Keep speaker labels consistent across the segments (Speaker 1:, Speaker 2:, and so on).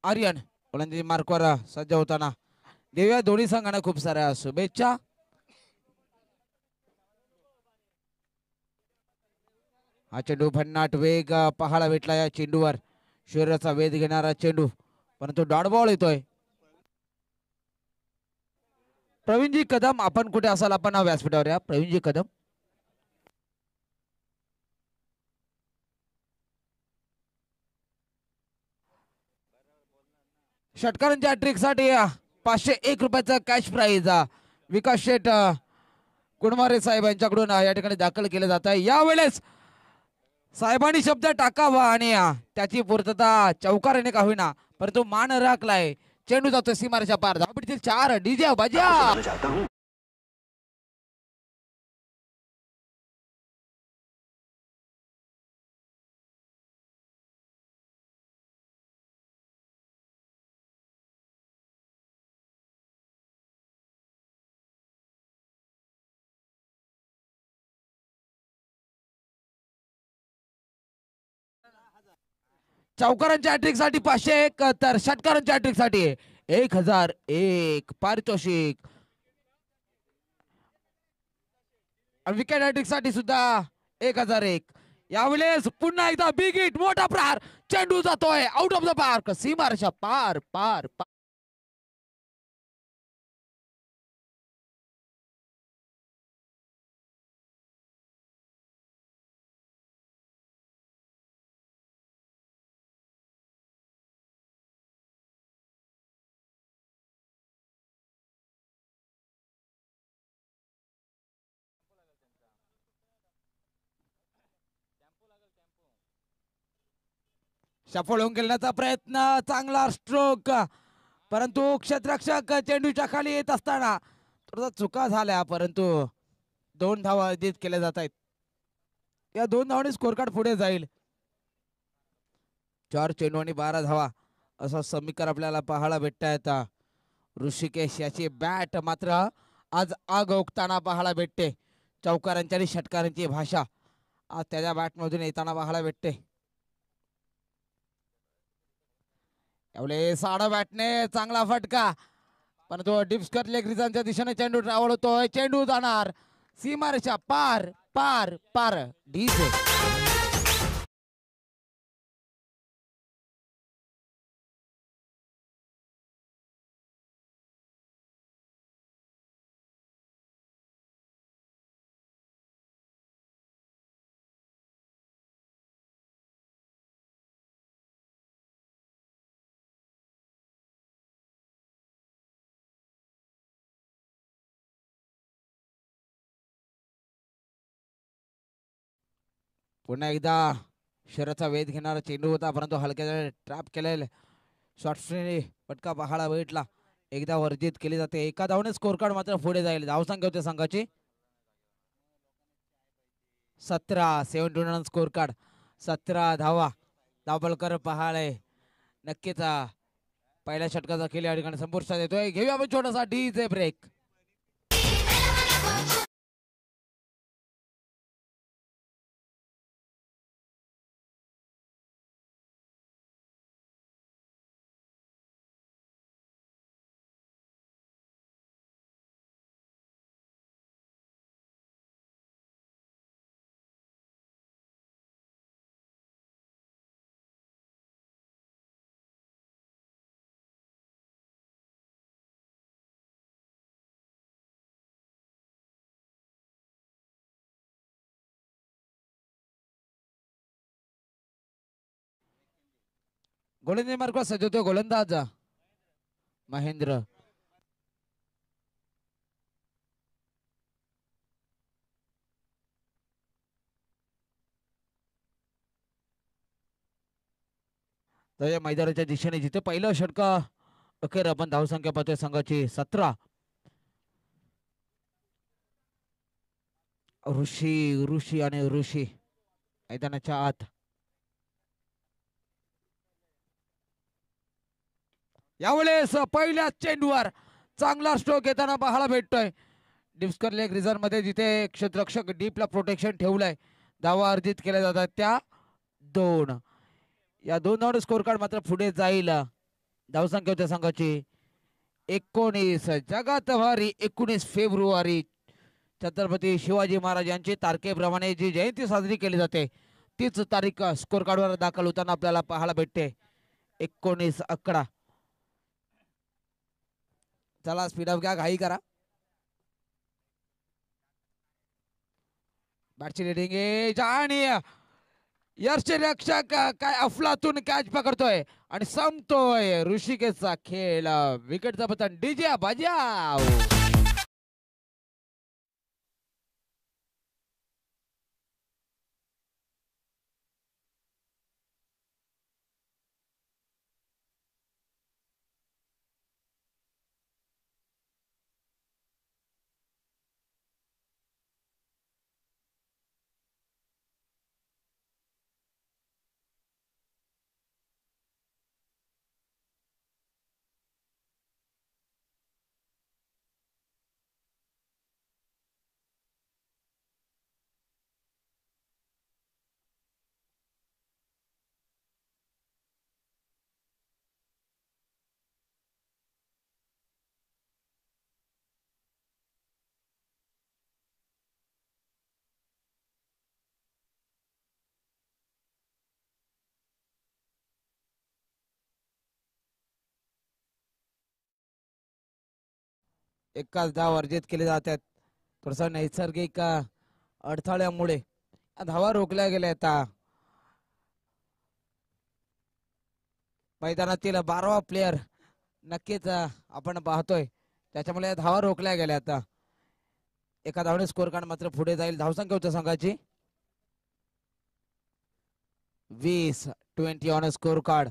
Speaker 1: आर्यन गोलंदाजी मार्कवर सज्ज होताना देऊया दोन्ही संघांना खूप साऱ्या शुभेच्छा. हा चेंडू भन्नाट वेग पाहायला भेटला या चेंडूवर. शरीराचा वेध घेणारा चेंडू परंतु डॉट बॉल येतोय. प्रवीणजी कदम आपण कुठे असाल आपण व्यासपीठावर या. प्रवीणजी कदम षटकारांच्या ट्रिकसाठी 501 रुपयाचा कॅश प्राईज विकास शेठ कुणमारे साहेब यांच्याकडून या ठिकाणी दाखल केलं जात आहे. यावेळेस साहेबांनी शब्द टाकावा आणि त्याची पूर्तता चौकाराने का होईना परंतु मान राखलाय. चेंडू जातो सीमारेच्या पार. धावपीतील 4 डीजे बजा. चौकारांच्या हॅट्रिक साठी 501 तर षटकारांच्या हॅट्रिक साठी 1001 पारितोषिक. विकेट हॅट्रिक साठी सुद्धा 1001. यावेळेस पुन्हा एकदा बिग हिट मोठा प्रहार. चेंडू जातोय आउट ऑफ द पार्क सीमारेषा पार पार पार. सफळ होऊन गेल्याचा प्रयत्न. चांगला स्ट्रोक परंतु क्षेत्ररक्षक चेंडूच्या खाली येत असताना थोडा चुका झाल्या परंतु 2 धावा अधित केल्या जात आहेत. या 2 धावांनी स्कोर कार्ड पुढे जाईल. 4 चेंडू आणि 12 धावा असं समीकरण आपल्याला पाहायला भेटत आहेत. ऋषिकेश याची बॅट मात्र आज आग ओकताना पाहायला भेटते. चौकारांची आणि षटकारांची भाषा आज त्याच्या बॅटमधून येताना पाहायला भेटते. यावेळेस साडा बॅटने चांगला फटका परंतु डिप्सकर लेग रिझनच्या दिशेने चेंडू ट्रॅव्हल होतोय. चेंडू जाणार सीमारेषा पार पार पार. डीजे पुन्हा एकदा शरीराचा वेध घेणारा चेंडू होता परंतु हलक्या ट्रॅप केलेला शॉर्ट फटका पाहायला भेटला. एकदा वर्जित केली जाते. एका धावने स्कोर कार्ड मात्र पुढे जाईल. धावसंख्या होते संघाची 17. 7 रन स्कोर कार्ड 17 धावा. धावबलकर पहाळे नक्कीच पहिल्या षटकाचा खेळ या ठिकाणी संपुष्टात येतोय. घेऊया आपण छोटासा डीजे ब्रेक. गोलंदाजी मार्ग सजवतो गोलंदाज महेंद्र. तर या मैदानाच्या दिशेने जिथे पहिलं षटका अखेर आपण धावसंख्या पाहतोय संघाची 17. ऋषी आणि ऋषी मैदानाच्या आत. यावेळेस पहिल्या चेंडूवर चांगला स्ट्रोक येताना पाहायला भेटतोय. डिस्कर लेग रिझर्व मध्ये जिथे क्षेत्ररक्षक डीपला प्रोटेक्शन ठेवलंय धावा अर्जित केल्या जातात त्या 2. या 2 धावांनी स्कोर कार्ड मात्र पुढे जाईल. धावसंख्या होत्या संघाची 19. जगात भारी 19 फेब्रुवारी छत्रपती शिवाजी महाराज यांची तारखेप्रमाणे जी जयंती साजरी केली जाते तीच तारीख स्कोर कार्डवर दाखल होताना आपल्याला पाहायला भेटते. 19-11. चला स्पीड अप घ्या, घाई करा. बॅटची रिडिंग एज आणि यष्टिरक्षक काय अफलातून कॅच पकडतोय आणि संपतोय ऋषिकेशचा खेळ. विकेटचा पतन डीजे बाजाव. एकाच धाव अर्जित केले जातात. थोडसा नैसर्गिक अडथळ्यामुळे धावा रोखल्या गेल्या. आता मैदानातील 12वा प्लेयर नक्कीच आपण पाहतोय त्याच्यामुळे धावा रोखल्या गेल्या. आता एका धावने स्कोर कार्ड मात्र पुढे जाईल. धावसंख्या होत्या संघाची 20 ऑन स्कोर कार्ड.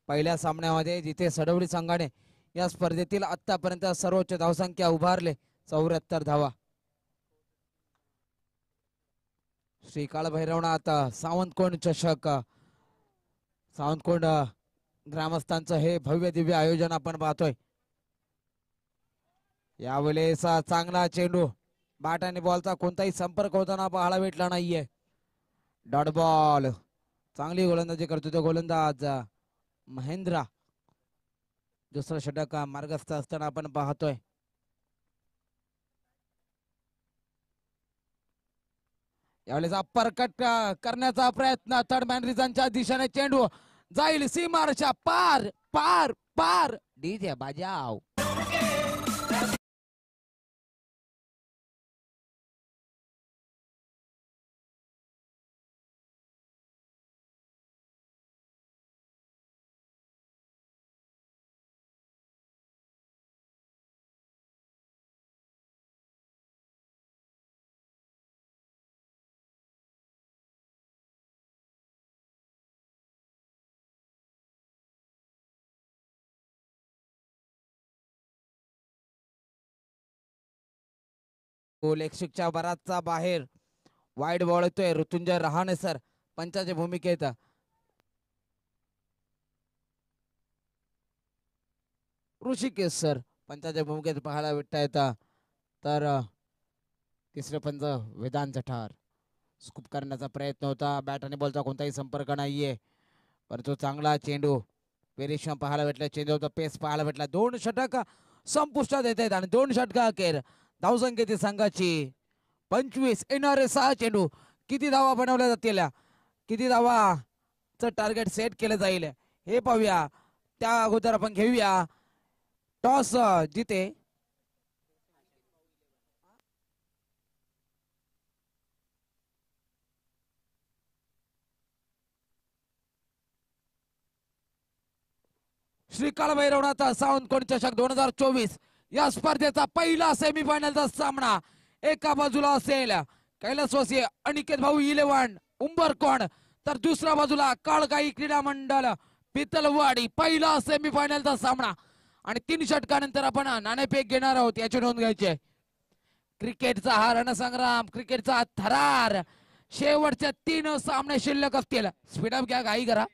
Speaker 1: पहिल्या सामन्यामध्ये जिथे सडवली संघाने या स्पर्धेतील आतापर्यंत सर्वोच्च धावसंख्या उभारले 74 धावा. श्री काळभैरवनाथ सावंतकोंड चषक. सावंतकोंड ग्रामस्थांचं हे भव्य दिव्य आयोजन आपण पाहतोय. यावेळेस चांगला चेंडू बॅट आणि बॉलचा कोणताही संपर्क होताना पाहायला भेटला नाहीये. Dot ball. चांगली गोलंदाजी करतो तो गोलंदाज महेंद्र. दुसरा षटक मार्गस्थ असताना आपण पाहतोय. यावेळेस अपरकट करण्याचा प्रयत्न थर्ड मॅन रिझनच्या दिशेने चेंडू जाईल सीमारेषा पार पार पार. डीजे बाजाव. लेगस्टिकच्या बराचसा बाहेर वाईड बॉल येतोय. ऋतुंजय रहाणे सर पंचाच्या भूमिकेत. ऋषिकेश सर पंचाच्या भूमिकेत पाहायला भेटता येतात. तर तिसरे पंच वेदांत ठार. स्कूप करण्याचा प्रयत्न होता. बॅट आणि बॉलचा कोणताही संपर्क नाहीये परंतु चांगला चेंडू वेरिएशन पाहायला भेटला. चेंडूचा पेस पाहायला भेटला. 2 षटक संपुष्टात येत आहेत आणि 2 षटक अखेर धावसंख्येची संघाची 25. येणारे 6 चेंडू किती धावा बनवल्या जातील, किती धावाचं टार्गेट सेट केलं जाईल हे पाहूया. त्या अगोदर आपण घेऊया टॉस जिथे श्री काळभैरवनाथ सावंतकोंड चषक 2024 या स्पर्धेचा पहिला सेमीफायनलचा सामना एका बाजूला असेल कैलासवासी अनिकेत भाऊ इलेव्हन उंबरकोंड, तर दुसऱ्या बाजूला काळगाई क्रीडा मंडळ पितलवाडी. पहिला सेमीफायनलचा सामना आणि 3 षटकानंतर आपण नाणेफेक घेणार आहोत याची नोंद घ्यायची. क्रिकेटचा हा रणसंग्राम, क्रिकेटचा थरार. शेवटच्या 3 सामने शिल्लक असतील. स्पीडअप घ्या, घाई करा.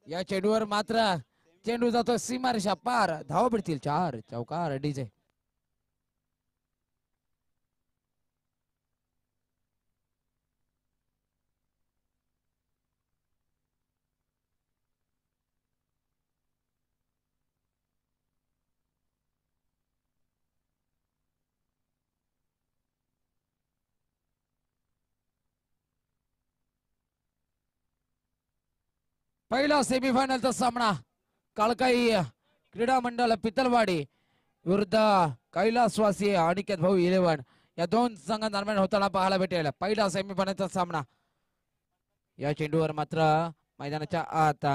Speaker 1: या चेंडूवर मात्र चेंडू जातो सीमारेषा पार. धावा पडतील 4 चौकार डीजे. पहिला सेमीफायनलचा सामना काळकाई क्रीडा मंडळ पितलवाडी विरुद्ध कैलासवासी अनिकेत भाऊ 11 या दोन संघांदरम्यान होताना पाहायला भेटेल. पहिला सेमीफायनलचा सामना. या चेंडूवर मात्र मैदानाच्या आत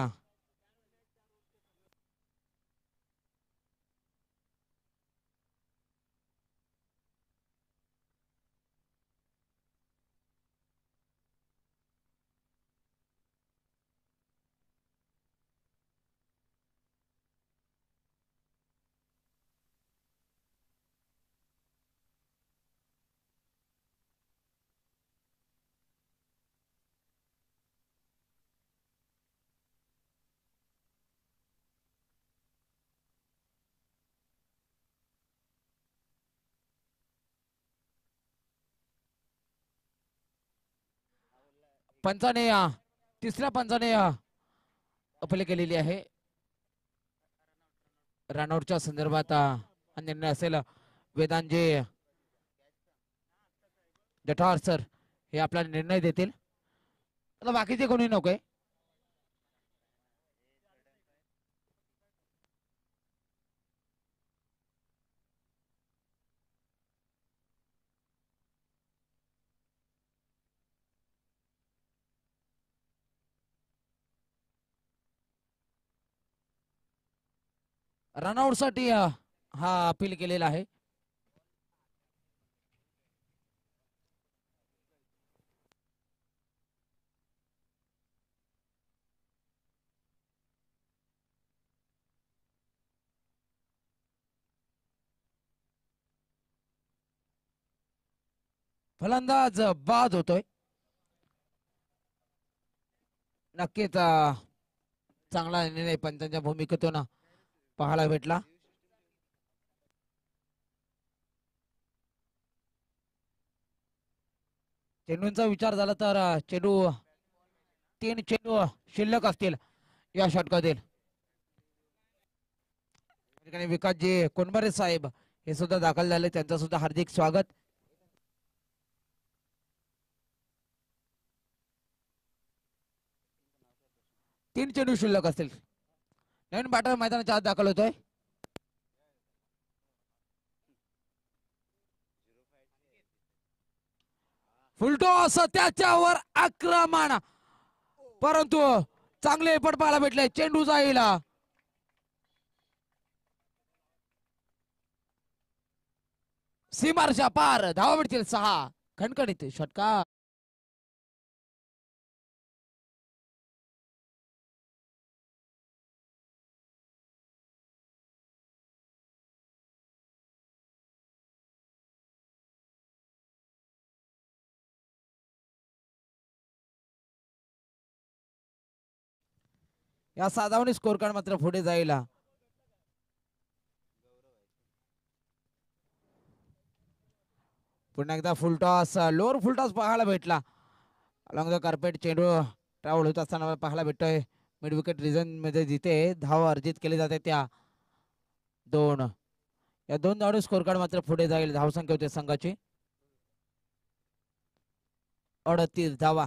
Speaker 1: पंचाने तिसऱ्या पंचाने अपील केलेली आहे. रनआउटच्या संदर्भात निर्णय असेल. वेदांजे जठार सर हे आपला निर्णय देतील. आता बाकीचे कोणी नकोय. रनआउट साठी हा अपील केलेला आहे. फलंदाज बाद होतोय. नक्कीच चांगला निर्णय पंचांच्या भूमिकेतून पाहायला भेटला. चेंडूंचा विचार झाला तर चेंडू 3 चेंडू शिल्लक असतील या षटकातील. ठिकाणी विकासजी कोणबारे साहेब हे सुद्धा दाखल झाले. त्यांचं सुद्धा हार्दिक स्वागत. तीन चेंडू शिल्लक असतील. नवीन बॅटर मैदानाच्या आत दाखल होतोय. फुलटॉस त्याच्यावर आक्रमण, परंतु चांगले पट पाहायला भेटले. चेंडू जाईल सीमारेषा पार. धावा भेटतील 6. खणखणीत षटकार. या साधावणी स्कोर कार्ड मात्र पुढे जाईल. पुन्हा एकदा फुलटॉस, लोअर फुलटॉस पाहायला भेटला. अलॉंग द कार्पेट चेंडू ट्रॅव्हल होत असताना पाहायला भेटतोय. मिड विकेट रिजन मध्ये जिथे धाव अर्जित केली जाते त्या 2 या 2 धावणे स्कोर कार्ड मात्र पुढे जाईल. धावसंख्या होते संघाची 38 धावा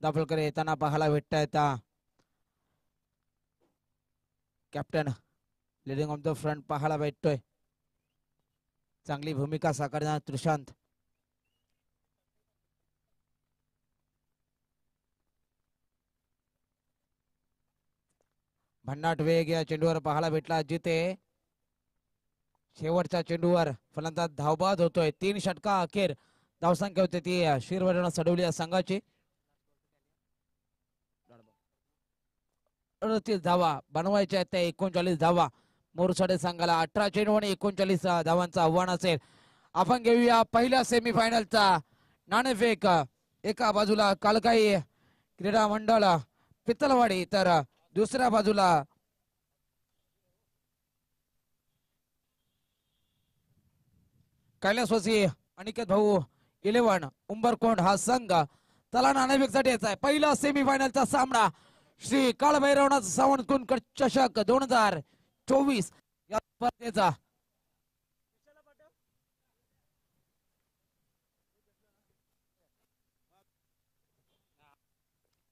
Speaker 1: दाखल येताना पाहायला भेटतायत. Captain leading of the front पाहायला भेटतोय. चांगली भूमिका साकारणार त्रिशांत. भन्नाट वेग या चेंडूवर पाहायला भेटला. जिथे शेवटच्या चेंडूवर फलंदाज धावबाद होतोय. 3 षटका अखेर धावसंख्या होते ती शिरवडून चढवली या संघाची. 38 धावा बनवायच्या आहेत त्या 39 धावा. मोरसाडे संघाला 18 चेंडू आणि 39 धावांचं आव्हान असेल. आपण घेऊया पहिल्या सेमीफायनलचा नाणेफेक. एका बाजूला कालकाई क्रीडा मंडळ पितलवाडी तर दुसऱ्या बाजूला कैलासवासी अनिकेत भाऊ 11 उंबरकोंड हा संघ त्याला नाणेफेकसाठी यायचा आहे. पहिला सेमीफायनलचा सामना श्री काळभैरवनाथ सावंतकुंड चषक 2024 या स्पर्धेचा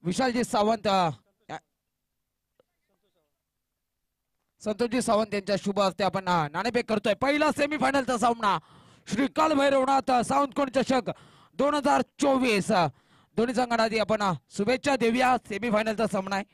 Speaker 1: विशालजी सावंत संतोषजी सावंत यांच्या शुभ हस्ते आपण नाणेफेक करतोय. पहिला सेमीफायनलचा सामना श्री काळभैरवनाथ सावंतकुंड चषक 2024 दोन्ही संघांना आधी आपण शुभेच्छा देऊया. सेमीफायनलचा सामना आहे.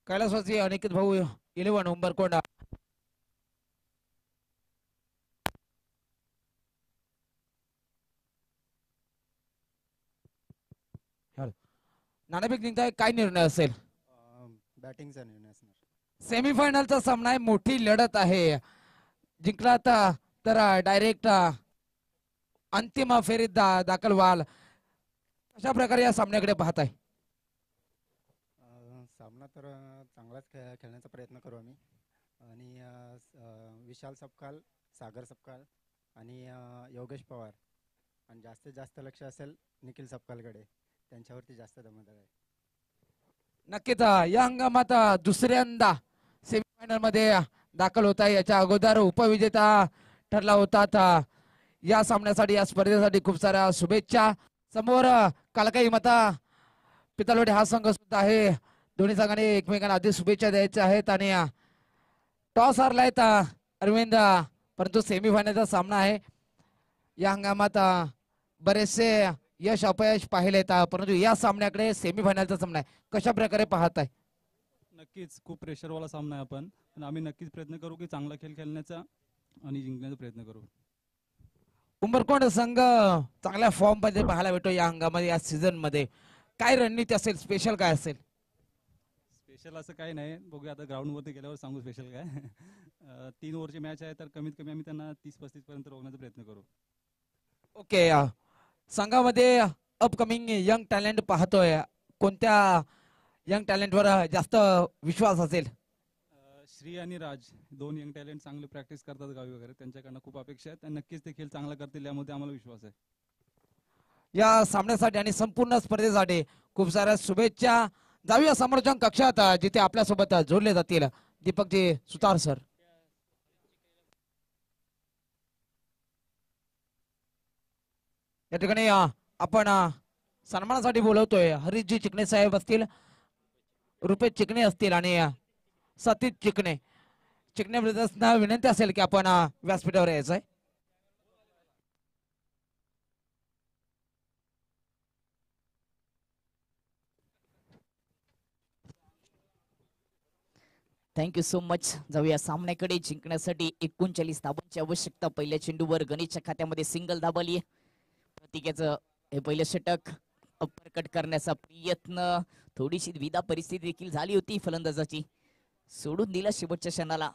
Speaker 1: कैलासवासी अनिकेत भाऊ 11 उंबरकोंडा नाणेफेक निघताय. काय निर्णय असेल?
Speaker 2: बॅटिंगचा निर्णय असणार.
Speaker 1: सेमीफायनलचा सामना आहे. मोठी लढत आहे. जिंकला तर डायरेक्ट अंतिम फेरीत दाखल व्हाल. अशा प्रकारे या सामन्याकडे पाहत आहे.
Speaker 2: सामना तर चांगलाच खेळण्याचा प्रयत्न करू आम्ही आणि विशाल सपकाळ, सागर सपकाळ आणि योगेश पवार आणि जास्तीत जास्त लक्ष असेल निखिल सपकाळकडे. त्यांच्यावरती जास्त दमदार आहे.
Speaker 1: नक्कीच या हंगामात दुसऱ्यांदा सेमीफायनल मध्ये दाखल होत आहे. याच्या अगोदर उपविजेता ठरला होता. या सामन्यासाठी या स्पर्धेसाठी खूप साऱ्या शुभेच्छा. समोर कालकाई माता पितलवाडी हा संघ सुद्धा आहे. दोन्ही संघांनी एकमेकांना आधी शुभेच्छा द्यायच्या आहेत आणि टॉस हारलाय अरविंद, परंतु सेमीफायनलचा सामना आहे. या हंगामात बरेचसे यश अपयश पाहिले येतात, परंतु या सामन्याकडे सेमीफायनलचा सामना आहे. कशा प्रकारे पाहत आहे?
Speaker 3: नक्कीच खूप प्रेशरवाला सामना आहे. पण आम्ही नक्कीच प्रयत्न करू की चांगला खेळ खेळण्याचा आणि जिंकण्याचा प्रयत्न करू.
Speaker 1: उंबरकोंड संघ चांगल्या फॉर्म मध्ये पाहायला भेटतो या हंगामामध्ये, या सीझन मध्ये. काय रणनीती असेल, स्पेशल काय असेल?
Speaker 3: स्पेशल असं काही नाही, बघूया आता ग्राउंडवरती गेल्यावर सांगू स्पेशल काय. 3 ओव्हरची मॅच आहे तर कमीत कमी आम्ही त्यांना 30-35 पर्यंत रोखण्याचा प्रयत्न करू.
Speaker 1: ओके. संघामध्ये अपकमिंग यंग टॅलेंट पाहतोय. कोणत्या यंग टॅलेंटवर जास्त विश्वास असेल?
Speaker 3: श्री आणि राज 2 यंग टॅलेंट चांगले प्रॅक्टिस करतात गावी वगैरे, त्यांच्याकडनं खूप अपेक्षा आहेत आणि नक्कीच ते खेळ चांगला करतील यामध्ये आम्हाला विश्वास आहे.
Speaker 1: या सामन्यासाठी आणि संपूर्ण स्पर्धेसाठी खूप साऱ्या शुभेच्छा. जाऊया समोरच्या कक्षात जिथे आपल्यासोबत जोडले जातील दीपकजी सुतार सर. या ठिकाणी आपण सन्मानासाठी बोलवतोय. हरीशजी चिकणे साहेब असतील, रुपेश चिकणे असतील आणि सतीश चिकणे. चिकणे ब्रदर्सना विनंती असेल की आपण व्यासपीठावर यायचंय.
Speaker 4: Thank you so much. जाऊया सामन्याकडे. जिंकण्यासाठी 39 धाबांची आवश्यकता. पहिल्या चेंडूवर गणेशच्या खात्यामध्ये सिंगल धाब आली. प्रतीकाचं हे पहिलं षटक. अप्परकट करण्याचा प्रयत्न, थोडीशी द्विधा परिस्थिती देखील झाली होती फलंदाजाची, सोडून दिला शेवटच्या क्षणाला.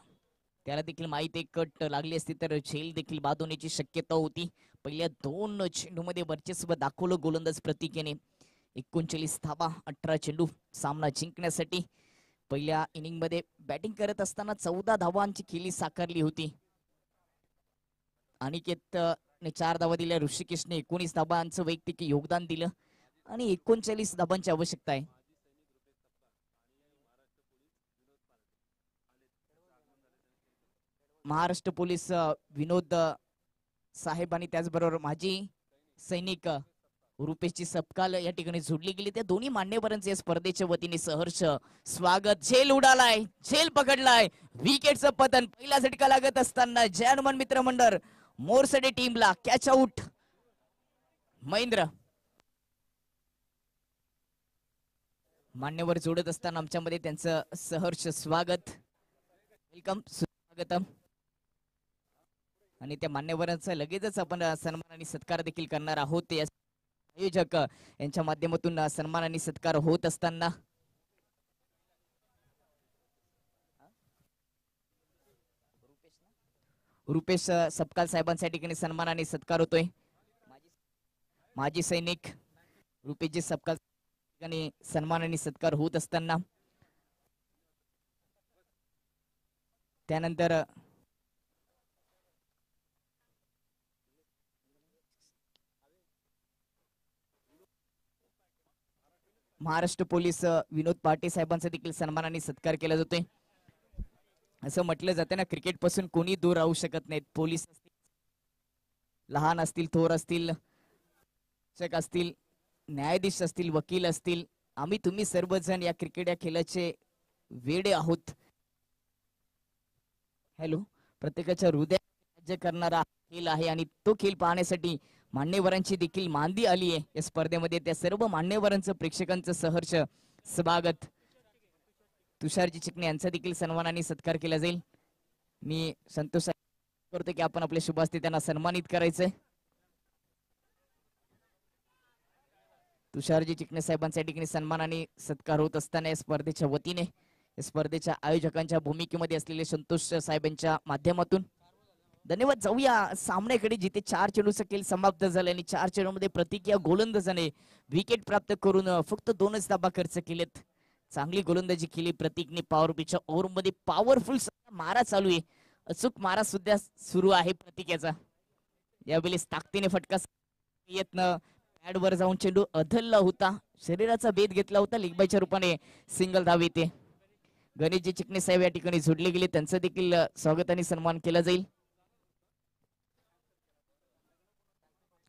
Speaker 4: त्याला देखील माहिती कट लागली असती तर झेल देखील बाद होण्याची शक्यता होती. पहिल्या 2 चेंडूमध्ये वर्चस्व दाखवलं गोलंदाज प्रतीकेने. 39 धाबा, 18 चेंडू. सामना जिंकण्यासाठी पहिल्या इनिंग मध्ये बॅटिंग करत असताना 14 धावांची खेळी साकारली होती. अनिकेत ने 4 धावा दिल्या. ऋषिकेशने 19 धाबांचं वैयक्तिक योगदान दिलं आणि 39 धाबांची आवश्यकता आहे. महाराष्ट्र पोलीस विनोद साहेब आणि त्याचबरोबर माजी सैनिक रुपेशची सपकाळ या ठिकाणी जोडली गेली. त्या दोन्ही मान्यवरांचे स्पर्धेच्या वतीने सहर्ष स्वागत. झेल उडालाय, झेल पकडलाय, विकेटचं पतन. पहिला झटका लागत असताना जय हनुमान मित्र मंडळ मोरसडे टीमला कॅच आउट. महेंद्र मान्यवर जोडत असताना आमच्यामध्ये त्यांचं सहर्ष स्वागत. वेलकम, स्वागतम. आणि त्या मान्यवरांचा लगेचच आपण सन्मान आणि सत्कार देखील करणार आहोत. या आयोजक यांच्या माध्यमातून सन्मान आणि सत्कार होत असताना रुपेश सपकाल साहेबांच्या ठिकाणी सन्मान आणि सत्कार होतोय. माजी सैनिक रुपेशजी सपकाल ठिकाणी सन्मान आणि सत्कार होत असताना त्यानंतर महाराष्ट्र पोलीस विनोद पाटे साहेबांचा देखील सन्मान आणि सत्कार केला जातोय. असं म्हटलं जातं ना, क्रिकेट पासून कोणी दूर राहू शकत नाहीत. पोलीस असतील, लहान असतील, थोर असतील, शिक्षक असतील, न्यायाधीश असतील, वकील असतील, आम्ही तुम्ही सर्वजण या क्रिकेट या खेळाचे वेडे आहोत. हॅलो, प्रत्येकाच्या हृदयात राज्य करणारा खेळ आहे आणि तो खेळ पाहण्यासाठी मान्यवरांची देखील मांदी आली आहे या स्पर्धेमध्ये. त्या सर्व मान्यवरांचं प्रेक्षकांचं सहर्ष स्वागत. तुषारजी चिकणे यांचा देखील सन्मान आणि सत्कार केला जाईल. मी संतोष करतो की आपण आपल्या शुभ हस्ते त्यांना सन्मानित करायचंय. तुषारजी चिकणे साहेबांच्या ठिकाणी सन्मान आणि सत्कार होत असताना या स्पर्धेच्या वतीने, या स्पर्धेच्या आयोजकांच्या भूमिकेमध्ये असलेले संतोष साहेबांच्या माध्यमातून धन्यवाद. जाऊया सामन्याकडे, जिथे 4 चेंडूचा खेळ समाप्त झाला आणि 4 चेंडूमध्ये प्रत्येक या गोलंदाजाने विकेट प्राप्त करून फक्त 2च धाबा खर्च केलेत. चांगली गोलंदाजी केली प्रतीकने. पॉवर पिचच्या ओव्हरमध्ये पॉवरफुल मारा चालू आहे, अचूक मारा सुद्धा सुरू आहे प्रतीक याचा. यावेळेस ताकदीने फटका येतनं पॅडवर जाऊन चेंडू अधलला होता, शरीराचा भेद घेतला होता, लेगबायच्या रूपाने सिंगल धाव येते. गणेशजी चिकणे साहेब या ठिकाणी जोडले गेले, त्यांचं देखील स्वागत आणि सन्मान केला जाईल.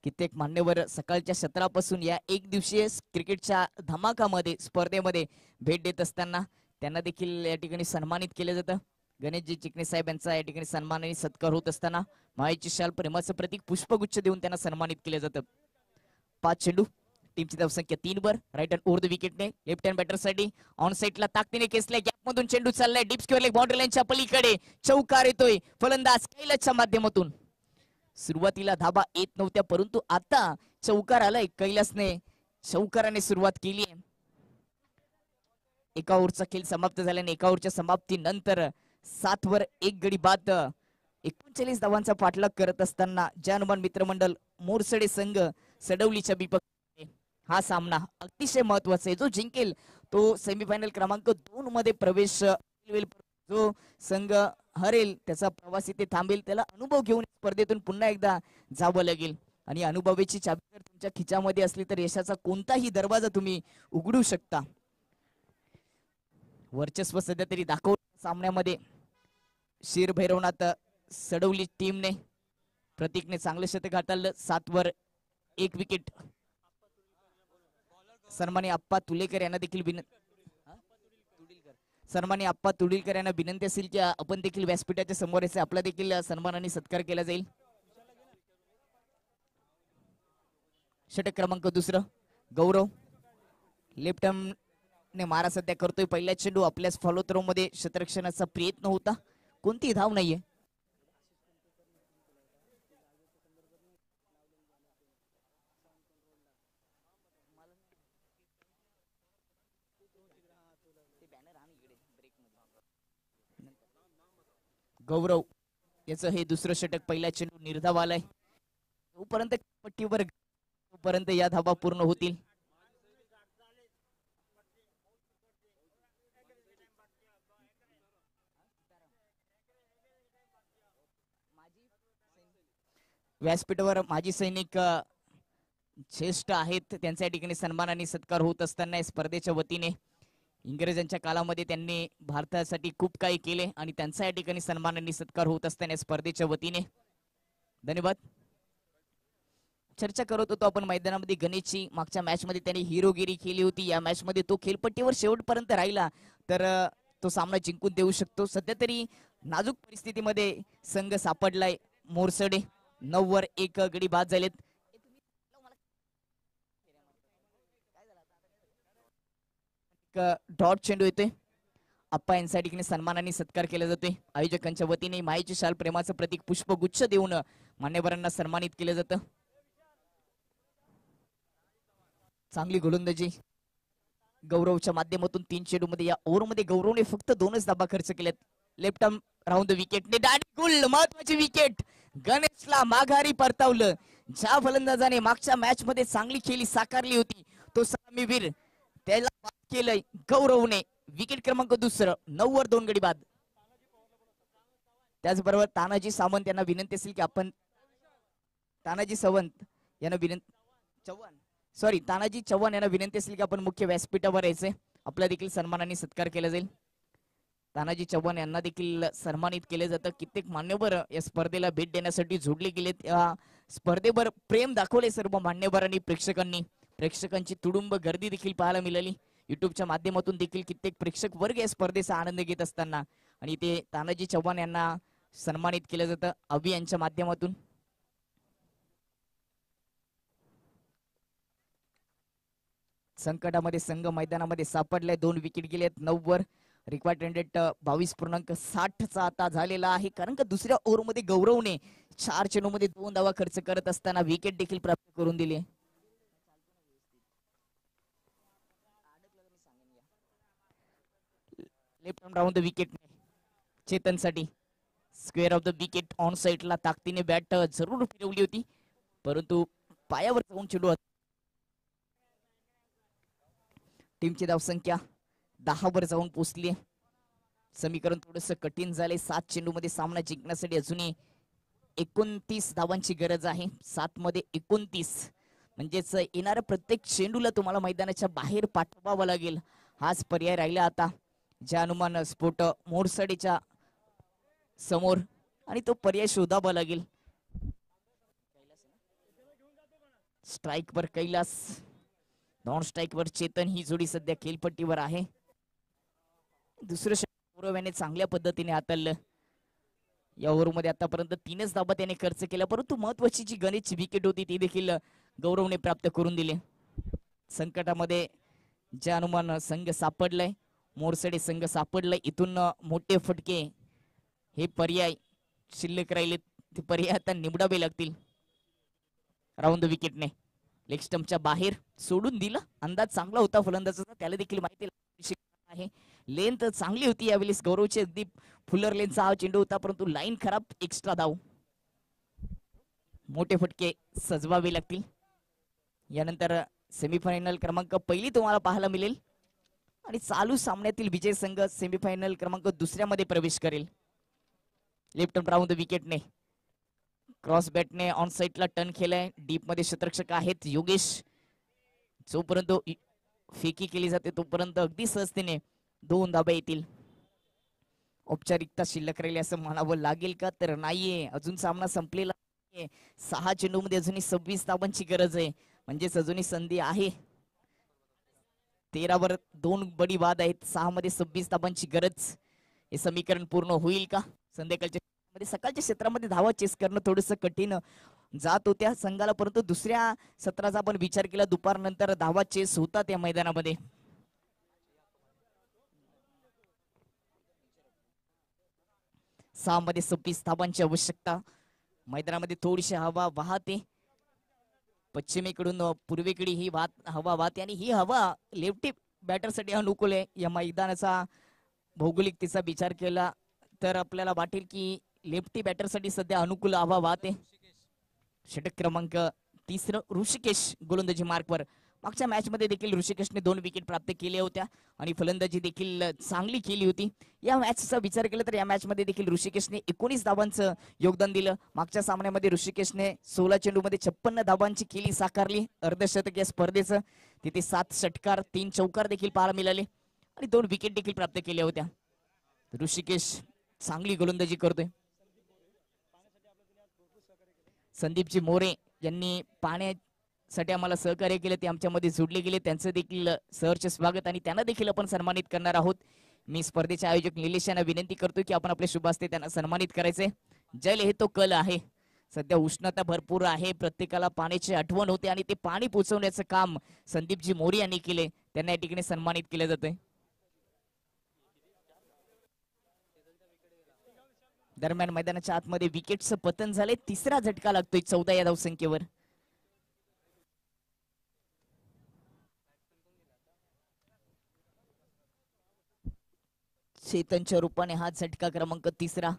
Speaker 4: कित्येक मान्यवर सकाळच्या सत्रापासून या एक दिवसीय क्रिकेटच्या धमाकामध्ये स्पर्धेमध्ये भेट देत असताना त्यांना देखील या ठिकाणी सन्मानित केलं जातं. गणेशजी चिकणे साहेब यांचा या ठिकाणी सन्मान आणि सत्कार होत असताना मायेची शाल, प्रेमाचं प्रतीक, पुष्पगुच्छ देऊन त्यांना सन्मानित केलं जातं. 5 चेंडू, टीमची धावसंख्या 3 वर. राईट हँड ओव्हर द विकेटने लेफ्ट हँड बॅटरसाठी ऑन साईडला ताकदीने केसलाय, गॅपमधून चेंडू चाललाय, डीप स्क्वेअर लेग बाउंड्री लाईनच्या पलीकडे चौकार येतोय. फलंदाज कैलासच्या माध्यमातून. सुरुवातीला धाबा येत नव्हत्या, परंतु आता चौकार आलाय. कैलासने चौकाराने सुरुवात केली आहे. एका ओव्हरचा खेळ समाप्त झाल्याने एका ओव्हरच्या समाप्तीनंतर 7 वर 1 गडी बाद 39 धावांचा पाठलाग करत असताना जानमान मित्रमंडळ मोरसडे संघ सडवलीच्या विपक्षाने हा सामना अतिशय महत्वाचा आहे. जो जिंकेल तो सेमीफायनल क्रमांक 2 मध्ये प्रवेश मिळवेल. जो संघ हरेल त्याचा प्रवास इथे थांबेल. त्याला अनुभव घेऊन स्पर्धेतून पुन्हा एकदा जावं लागेल आणि अनुभवाची चाबी जर तुमच्या खिचामध्ये असली तर यशाचा कोणताही दरवाजा तुम्ही उघडू शकता. वर्चस्व सध्या तरी दाखवलं सामन्यामध्ये शिर भैरवनाथ सडवली टीमने. प्रतीकने चांगलं शतक हाताळलं. 7 वर 1 विकेट. सन्मानी आप्पा तुलेकर यांना देखील सन्मानी आप्पा तुडीलकर यांना विनंती असेल की आपण देखील व्यासपीठाच्या समोर यायचे, आपला देखील सन्मान आणि सत्कार केला जाईल. षटक क्रमांक 2 गौरव लेफ्ट ने मारा सध्या करतोय. पहिला चेंडू आपल्याच फॉलो थ्रो मध्ये क्षेत्ररक्षणाचा प्रयत्न होता, कोणतीही धाव नाहीये. गौरव याचं हे दुसरं षटक. पहिला चेंडू निर्धाव आलाय. तोपर्यंत पट्टीवर तोपर्यंत या धावा पूर्ण होतील. व्यासपीठावर माजी सैनिक ज्येष्ठ आहेत, त्यांच्या ठिकाणी सन्मान आणि सत्कार होत असताना स्पर्धेच्या वतीने इंग्रजांच्या काळामध्ये त्यांनी भारतासाठी खूप काही केले आणि त्यांचा या ठिकाणी सन्मान आणि सत्कार होत असताना स्पर्धेच्या वतीने धन्यवाद. चर्चा करत होतो आपण मैदानामध्ये गणेशची. मागच्या मॅच मध्ये त्यांनी हिरोगिरी केली होती. या मॅच मध्ये तो खेळपट्टीवर शेवटपर्यंत राहिला तर तो सामना जिंकून देऊ शकतो. सध्या तरी नाजूक परिस्थितीमध्ये संघ सापडलाय मोरसडे. 9 वर 1 गडी बाद झालेत. डॉट चेंडू येतोय आप्पा यांच्या ठिकाणी सन्मानाने सत्कार केला जातोय. आयोजकांच्या वतीने मायेची शाल प्रेमाचं प्रतीक पुष्पगुच्छ देऊन मान्यवरांना सन्मानित केलं जातं. चांगली गोलंदाजी गौरवच्या माध्यमातून 3 चेंडूमध्ये या ओव्हरमध्ये गौरवने फक्त 2च धाबा खर्च केलेत. लेफ्ट आर्म राऊंड द विकेटने गुल महत्वाची विकेट गणेशला माघारी परतावलं. ज्या फलंदाजाने मागच्या मॅच मध्ये चांगली खेळी साकारली होती तो सलामीवीर त्याला बाद केलंय गौरवने. विकेट क्रमांक 2 9 वर 2 गडी बाद. त्याचबरोबर तानाजी सावंत यांना विनंती असेल की आपण तानाजी चव्हाण यांना विनंती असेल की आपण मुख्य व्यासपीठावर यायचे. आपला देखील सन्मानाने सत्कार केला जाईल. तानाजी चव्हाण यांना देखील सन्मानित केले जातं. कित्येक मान्यवर या स्पर्धेला भेट देण्यासाठी जोडले गेलेत. या स्पर्धेवर प्रेम दाखवले सर्व मान्यवरांनी प्रेक्षकांची तुडुंब गर्दी देखील पाहायला मिळाली. युट्यूबच्या माध्यमातून देखील कित्येक प्रेक्षक वर्ग या स्पर्धेचा आनंद घेत असताना आणि ते तानाजी चव्हाण यांना सन्मानित केलं जातं अभि यांच्या माध्यमातून. संकटामध्ये संघ मैदानामध्ये सापडलाय. 2 विकेट गेलेत 9 वर. रिक्वायर्ड रन रेट 22.60 चा आता झालेला आहे. कारण का दुसऱ्या ओव्हरमध्ये गौरवने 4 चेंडूमध्ये 2 धावा खर्च करत असताना विकेट देखील प्राप्त करून दिली. Left arm round the wicket Chetan साठी square of the wicket on साइडला ताकदीने बॅट जरूर फिरवली होती परंतु पायावर जाऊन चेंडू. टीमची धावसंख्या 10 वर जाऊन पोहोचली. समीकरण थोडस कठीण झाले. 7 चेंडूमध्ये सामना जिंकण्यासाठी अजूनही 29 धावांची गरज आहे. 7 मध्ये 29 म्हणजेच येणाऱ्या प्रत्येक चेंडूला तुम्हाला मैदानाच्या बाहेर पाठवावं लागेल. हाच पर्याय राहिला आता. ज्या अनुमान स्फोट मोरसडेच्या समोर आणि तो पर्याय शोधावा लागेल. स्ट्राइक वर कैलास, नॉन स्ट्राइक वर चेतन ही जोडी सध्या खेळपट्टीवर आहे. दुसरं गौरव चांगल्या पद्धतीने हाताळलं. या ओव्हरमध्ये आतापर्यंत 3च धाबा त्याने खर्च केला परंतु महत्वाची जी गणेशची विकेट होती ती देखील गौरवने प्राप्त करून दिली. संकटामध्ये ज्या अनुमान संघ सापडलाय, मोरसडे संघ सापडलाय. इथून मोठे फटके हे पर्याय शिल्लक राहिले ते पर्याय आता निवडावे लागतील. राऊंड द विकेटने लेग स्टंपच्या बाहेर सोडून दिलं. अंदाज चांगला होता फलंदाजाचा, त्याला देखील माहिती आहे. लेंथ चांगली होती यावेळेस गौरवची. अगदी फुलर लेनचा हा चेंडू होता परंतु लाईन खराब. एक्स्ट्रा धाव. मोठे फटके सजवावे लागतील. यानंतर सेमीफायनल क्रमांक 1 तुम्हाला पाहायला मिळेल आणि चालू सामन्यातील विजय संघ सेमीफायनल क्रमांक 2 मध्ये प्रवेश करेल. लेफ्ट आर्म राऊंड द विकेटने क्रॉस बॅटने ऑन साइडला टर्न केलाय. डीप मध्ये क्षेत्ररक्षक आहेत योगेश. जोपर्यंत फेकी केली जाते तोपर्यंत अगदी सहजतेने 2 धाबा येतील. औपचारिकता शिल्लक राहिली असं म्हणावं लागेल का तर नाहीये. अजून सामना संपलेला नाहीये. 6 चेंडूमध्ये अजूनही 26 धाबांची गरज आहे. म्हणजेच अजूनही संधी आहे. 13 वर 2 बडी बाद आहेत. 6 मध्ये 26 धाबांची गरज. हे समीकरण पूर्ण होईल का? संध्याकाळच्या सकाळच्या क्षेत्रामध्ये धावा चेस करणं थोडस कठीण जात होत्या संघाला परंतु दुसऱ्या सत्राचा आपण विचार केला दुपारनंतर धावा चेस होतात या मैदानामध्ये. सहा मध्ये 26 धाबांची आवश्यकता. मैदानामध्ये थोडीशी हवा वाहते. पश्चिमेकडून पूर्वेकडे ही हवा वाहते आणि ही हवा लेफ्टी बॅटरसाठी अनुकूल आहे. या मैदानाचा भौगोलिकतेचा विचार केला तर आपल्याला वाटेल की लेफ्टी बॅटरसाठी सध्या अनुकूल हवा वाहते. षटक क्रमांक 3 ऋषिकेश गोलंदाजी मार्कवर. मागच्या मॅच मध्ये देखील ऋषिकेशने 2 विकेट प्राप्त केल्या होत्या आणि फलंदाजी देखील चांगली केली होती. या मॅचचा विचार केला तर या मॅच मध्ये देखील ऋषिकेशने 19 धावांचं योगदान दिलं. मागच्या सामन्यामध्ये ऋषिकेशने 16 चेंडूमध्ये 56 धावांची खेळी साकारली. अर्धशतक या स्पर्धेचं. तिथे 7 षटकार 3 चौकार देखील पाहायला मिळाले आणि 2 विकेट देखील प्राप्त केल्या होत्या. ऋषिकेश चांगली गोलंदाजी करतोय. संदीपजी मोरे यांनी पाण्यासाठी आम्हाला सहकार्य केले, ते आमच्यामध्ये जोडले गेले. त्यांचं देखील सहर्ष स्वागत आणि त्यांना देखील आपण सन्मानित करणार आहोत. मी स्पर्धेचे आयोजक निलेश यांना विनंती करतो की आपण आपले शुभ हस्ते त्यांना सन्मानित करायचे. जल हे तो कल आहे. सध्या उष्णता भरपूर आहे. प्रत्येकाला पाण्याची आठवण होते आणि ते पाणी पोहोचवण्याचं काम संदीपजी मोरे यांनी केले. त्यांना या ठिकाणी सन्मानित केले जाते. दरम्यान मैदानाच्या आतमध्ये विकेटचं पतन झाले. तिसरा झटका लागतोय 14 या धावसंख्येवर. चेतनच्या रूपाने हा झटका क्रमांक तिसरा.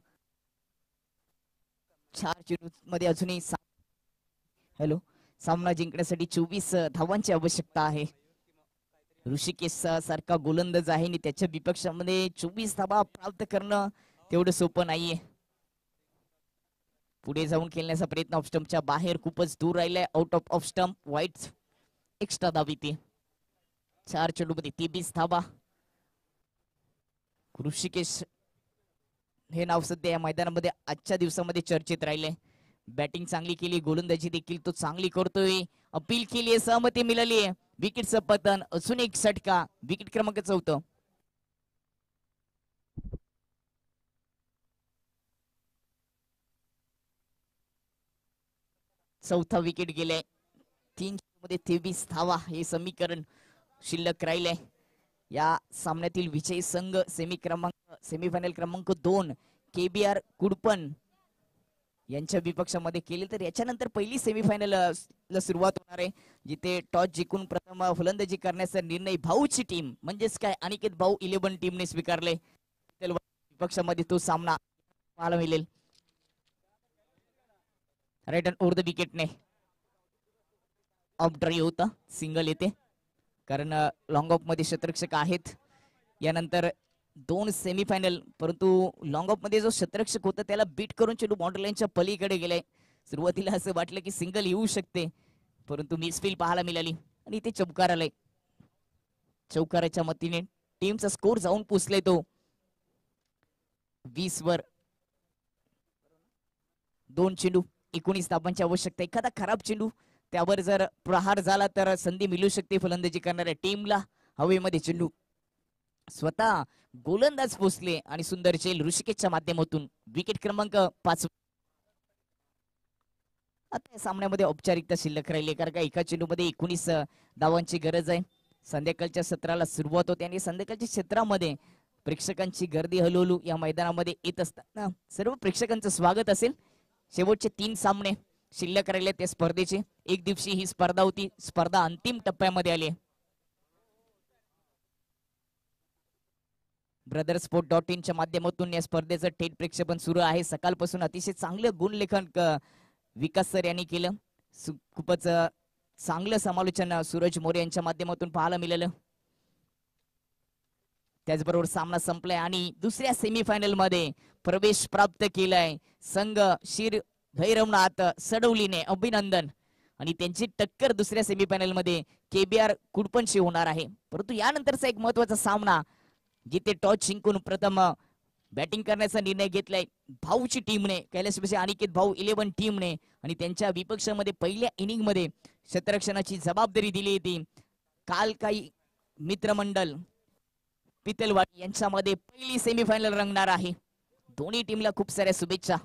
Speaker 4: 4 चेंडू मध्ये अजूनही हॅलो सामना जिंकण्यासाठी 24 धावांची आवश्यकता आहे. ऋषिकेश सारखा गोलंदाज आहे आणि त्याच्या विपक्षामध्ये 24 धावा प्राप्त करणं तेवढं सोपं नाहीये. पुढे जाऊन खेळण्याचा प्रयत्न ऑफस्टम्पच्या बाहेर खूपच दूर राहिलाय. आउट ऑफ ऑफस्टम्प वाईट एक्स्ट्रा धाव येते. 4 चेंडू मध्ये 23 धावा. ऋषिकेश हे नाव सध्या या मैदानामध्ये आजच्या दिवसामध्ये चर्चेत राहिले. बॅटिंग चांगली केली, गोलंदाजी देखील तो चांगली करतोय. अपील केली, सहमती मिळाली आहे. विकेटचं पतन, अजून एक षटका. विकेट क्रमांक 4. चौथा विकेट गेले. 3 मध्ये 23 धावा हे समीकरण शिल्लक राहिले. या सामन्यातील विजयी संघ सेमीफायनल क्रमांक 2 KBR कुडपण यांच्या विपक्षामध्ये केले. तर याच्यानंतर पहिली सेमीफायनल ला सुरुवात होणार आहे, जिथे टॉस जिंकून प्रथम फलंदाजी करण्याचा निर्णय भाऊची टीम म्हणजेच काय अनिकेत भाऊ 11 टीमने स्वीकारले. विपक्षामध्ये तो सामना पाहायला मिळेल. राईट हँड ओव्हर द विकेटने ऑफ ड्राईव्ह होता. सिंगल येते कारण लॉंग ऑफ मध्ये शतरक्षक आहेत. यानंतर 2 सेमीफायनल, परंतु लॉंग ऑफ मध्ये जो शतरक्षक होता त्याला बीट करून चेंडू बाउंड्री लाईनच्या पलीकडे गेलाय. सुरुवातीला असं वाटलं की सिंगल येऊ शकते, परंतु मिसफील्ड पाहायला मिळाली आणि इथे चौकार आलाय. चौकाराच्या मतीने टीमचा स्कोर जाऊन पोचलाय तो 20 वर. 2 चेंडू 19 धावांची आवश्यकता. एखादा खराब चेंडू त्यावर जर प्रहार झाला तर संधी मिळू शकते फलंदाजी करणाऱ्या टीमला. हवेमध्ये चेंडू स्वतः गोलंदाज पोचले आणि सुंदर चेल ऋषिकेशच्या माध्यमातून. विकेट क्रमांक 5. आता या सामन्यामध्ये औपचारिकता शिल्लक राहिली, कारण का एका चेंडूमध्ये 19 धावांची गरज आहे. संध्याकाळच्या सत्राला सुरुवात होते आणि संध्याकाळच्या क्षेत्रामध्ये प्रेक्षकांची गर्दी हळूहळू या मैदानामध्ये येत असताना सर्व प्रेक्षकांचं स्वागत असेल. शेवटचे 3 सामने शिल्लक राहिले त्या स्पर्धेचे. एक दिवशी ही स्पर्धा होती. स्पर्धा अंतिम टप्प्यामध्ये आली. brothersport.in च्या माध्यमातून या स्पर्धेचं थेट प्रेक्षेपण सुरू आहे. सकाळपासून अतिशय चांगलं गुणलेखन विकास सर यांनी केलं. खूपच चांगलं समालोचन सूरज मोरे यांच्या माध्यमातून पाहायला मिळालं. त्याचबरोबर सामना संपलाय आणि दुसऱ्या सेमीफायनल मध्ये प्रवेश प्राप्त केलाय संघ शिर भैरवनाथ सडवलीने. अभिनंदन. आणि त्यांची टक्कर दुसऱ्या सेमीफायनल मध्ये KBR कुडपणशी होणार आहे. परंतु यानंतरचा एक महत्वाचा सामना जिथे टॉस जिंकून प्रथम बॅटिंग करण्याचा निर्णय घेतलाय भाऊची टीमने, कैलासवासी अनिकेत भाऊ 11 टीमने. आणि त्यांच्या विपक्षामध्ये पहिल्या इनिंग मध्ये क्षेत्ररक्षणाची जबाबदारी दिली होती. काल काही मित्रमंडळ पितलवाडी यांच्यामध्ये पहिली सेमीफायनल रंगणार आहे. दोन्ही टीमला खूप साऱ्या शुभेच्छा.